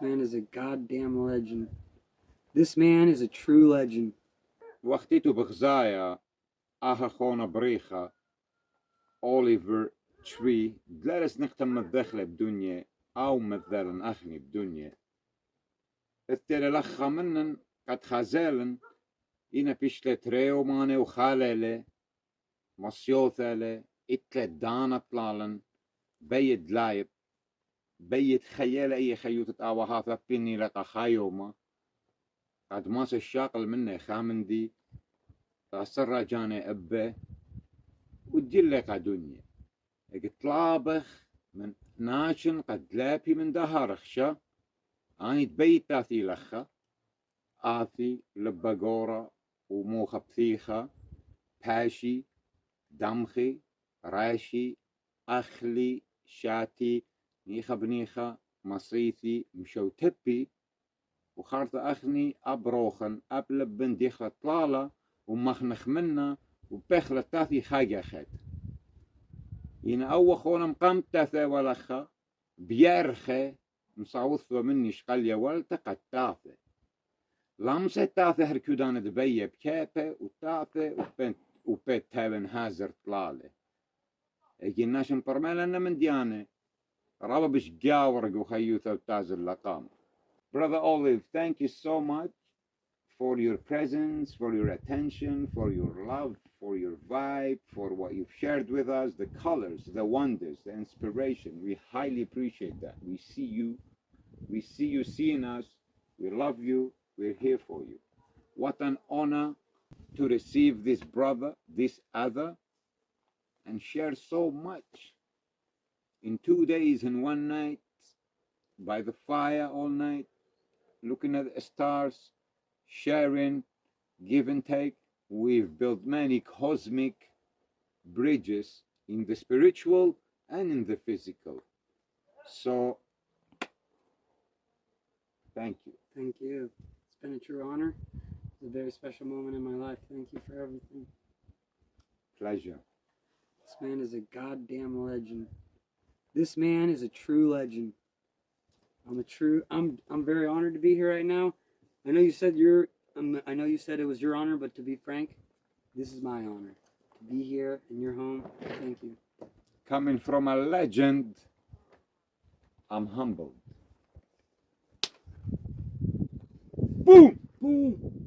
man is a goddamn legend. This man is a true legend. وقتيتو بغزايا خونا بريخة أوليفر تري دلارس نختم مدخلة بدنيا أو مدلن أخني بدنيا التالي لخا منن قد خازالن إنا بيشتلة تريو ماني وخالالي مصيوثالي إتلة دانا طلالن بيد لايب بيد خيال أي خيوطة آوهاثة بيني لقا خايوما قد ماس الشاقل مني خامندي أسرى جاني أبه وتجلق دنيا اقتلابخ من ناشن قد لابي من دهارخشا اني تبيت تاثي لخا آثي لبقورة وموخة بثيخة باشي دمخي راشي أخلي شاتي نيخة بنيخة مصيثي مشو تبي وخارت أخني أبروخن أبلب بن ديخة طلالة ومخنخ منا وبخلة تاثي خاجة خد ين أو خونا مقام تاثي ولخا بيرخي مصاوث مني شقليا والتقى تاثي لامسة تاثي هركودان دبية بكيبة وتاثي وبيت تابن هازر طلالة اجين ناشن برميلنا من ديانة رابا بش قاورق وخيوثة وتازل لقام. Brother Olive, thank you so much for your presence, for your attention, for your love, for your vibe, for what you've shared with us, the colors, the wonders, the inspiration. We highly appreciate that. We see you seeing us, we love you, we're here for you. What an honor to receive this brother, this other, and share so much in 2 days and 1 night, by the fire all night, looking at the stars, sharing, give and take. We've built many cosmic bridges in the spiritual and in the physical. So, thank you. Thank you. It's been a true honor. It's a very special moment in my life. Thank you for everything. Pleasure. This man is a goddamn legend. This man is a true legend. I'm very honored to be here right now. I know you said I know you said it was your honor, but to be frank, this is my honor to be here in your home. Thank you. Coming from a legend, I'm humbled. Boom! Boom!